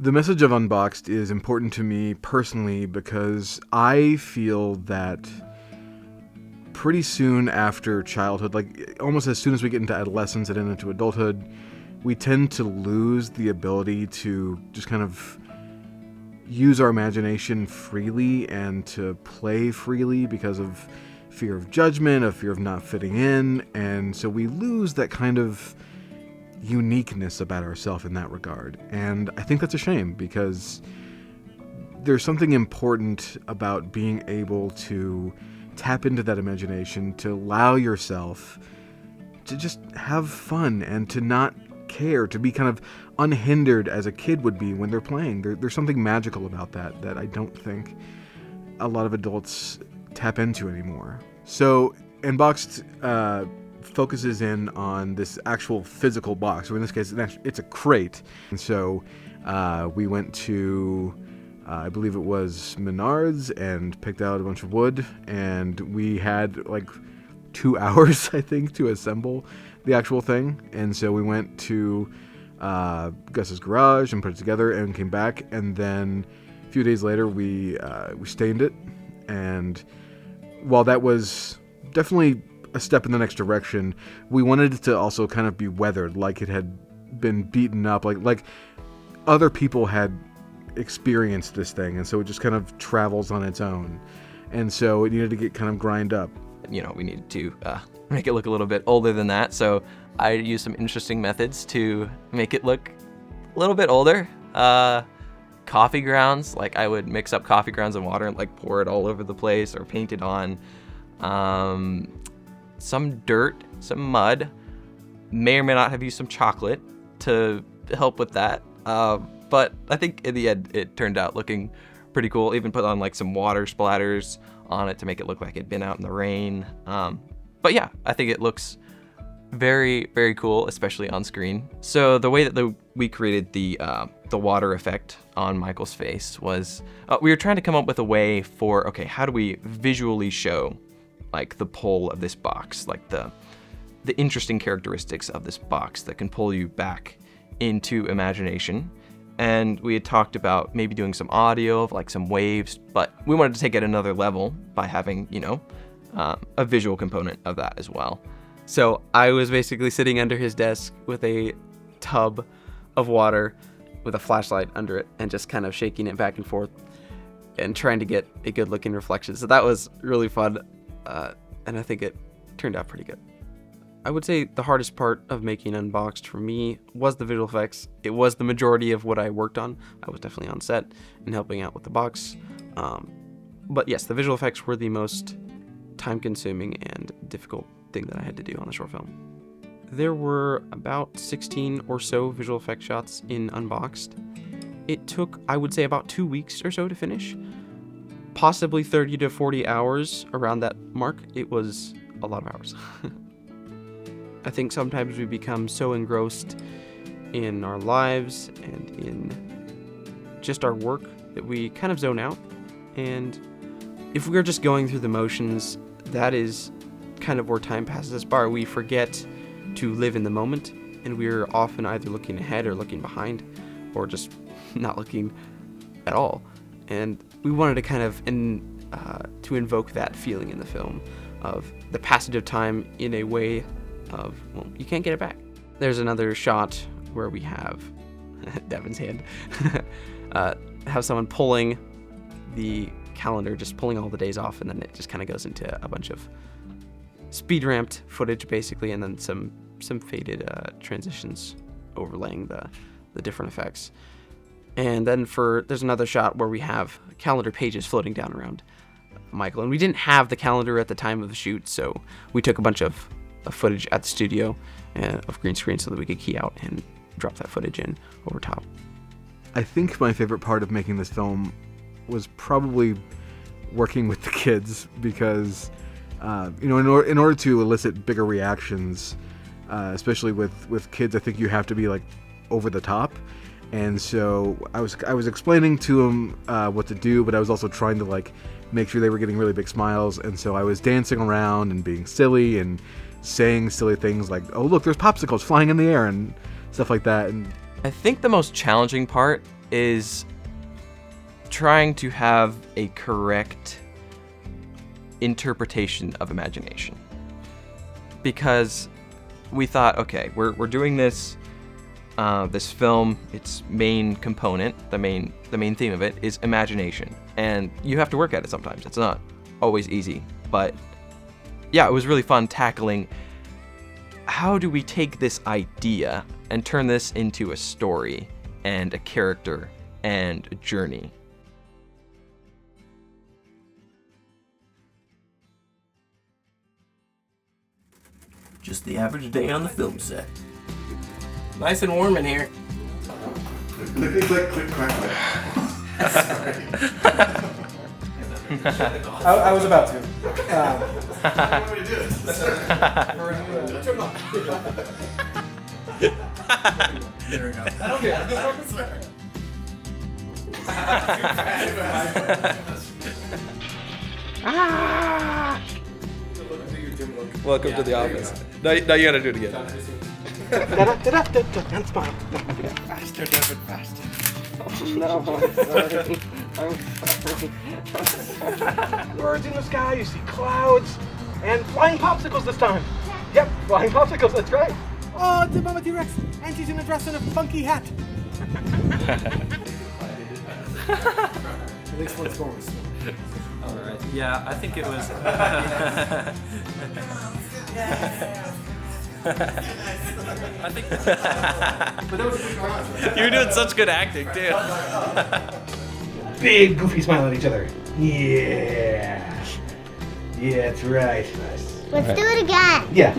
The message of Unboxed is important to me personally because I feel that pretty soon after childhood, like almost as soon as we get into adolescence and into adulthood, we tend to lose the ability to just kind of use our imagination freely and to play freely because of fear of judgment, of fear of not fitting in, and so we lose that kind of uniqueness about ourselves in that regard. And I think that's a shame because there's something important about being able to tap into that imagination, to allow yourself to just have fun and to not care, to be kind of unhindered as a kid would be when they're playing. There's something magical about that I don't think a lot of adults tap into anymore. So Unboxed focuses in on this actual physical box. So in this case, it's a crate. And so we went to, I believe it was Menards, and picked out a bunch of wood, and we had like 2 hours, I think, to assemble the actual thing. And so we went to Gus's garage and put it together and came back, and then a few days later we stained it. And while that was definitely a step in the next direction, we wanted it to also kind of be weathered, like it had been beaten up, like other people had experienced this thing, and so it just kind of travels on its own, and so it needed to get kind of grind up. You know, we needed to make it look a little bit older than that, so I used some interesting methods to make it look a little bit older. Coffee grounds, like I would mix up coffee grounds and water and like pour it all over the place, or paint it on. Some dirt, some mud, may or may not have used some chocolate to help with that. But I think in the end, it turned out looking pretty cool. Even put on like some water splatters on it to make it look like it'd been out in the rain. But yeah, I think it looks very, very cool, especially on screen. So the way that we created the water effect on Michael's face was, we were trying to come up with a way for, okay, how do we visually show like the pull of this box, like the interesting characteristics of this box that can pull you back into imagination. And we had talked about maybe doing some audio of like some waves, but we wanted to take it another level by having, a visual component of that as well. So I was basically sitting under his desk with a tub of water with a flashlight under it and just kind of shaking it back and forth and trying to get a good looking reflection. So that was really fun. And I think it turned out pretty good. I would say the hardest part of making Unboxed for me was the visual effects. It was the majority of what I worked on. I was definitely on set and helping out with the box. But yes, the visual effects were the most time-consuming and difficult thing that I had to do on the short film. There were about 16 or so visual effect shots in Unboxed. It took, I would say, about 2 weeks or so to finish. Possibly 30 to 40 hours around that mark. It was a lot of hours. I think sometimes we become so engrossed in our lives and in just our work that we kind of zone out. And if we're just going through the motions, that is kind of where time passes us by. We forget to live in the moment, and we're often either looking ahead or looking behind, or just not looking at all. And we wanted to kind of to invoke that feeling in the film of the passage of time in a way of, well, you can't get it back. There's another shot where we have Devin's hand have someone pulling the calendar, just pulling all the days off, and then it just kind of goes into a bunch of speed ramped footage basically, and then some faded transitions overlaying the different effects. And then there's another shot where we have calendar pages floating down around Michael, and we didn't have the calendar at the time of the shoot, so we took a bunch of footage at the studio of green screen so that we could key out and drop that footage in over top. I think my favorite part of making this film was probably working with the kids because, in order to elicit bigger reactions, especially with kids, I think you have to be like over the top. And so I was explaining to them what to do, but I was also trying to like make sure they were getting really big smiles. And so I was dancing around and being silly and saying silly things like, "Oh, look, there's popsicles flying in the air," and stuff like that. And I think the most challenging part is trying to have a correct interpretation of imagination. Because we thought, okay, we're doing this this film. Its main component, the main theme of it, is imagination, and you have to work at it sometimes. It's not always easy, but yeah, it was really fun tackling how do we take this idea and turn this into a story and a character and a journey. Just the average day on the film set. Nice and warm in here. Click, click, click, clack, clack. I was about to. What do we do? There we go. Welcome to the office. Now you gotta do it again. And smile. Faster, David, faster. No, I'm sorry. I'm sorry. Birds in the sky, you see clouds, and flying popsicles this time. Yep, flying popsicles, that's right. Oh, it's a Mama T-Rex, and she's in a dress and a funky hat. At least let's go. All right. Yeah, I think it was. I think. You're doing such good acting too. Big goofy smile at each other. Yeah. Yeah, that's right. Let's do it again. Yeah.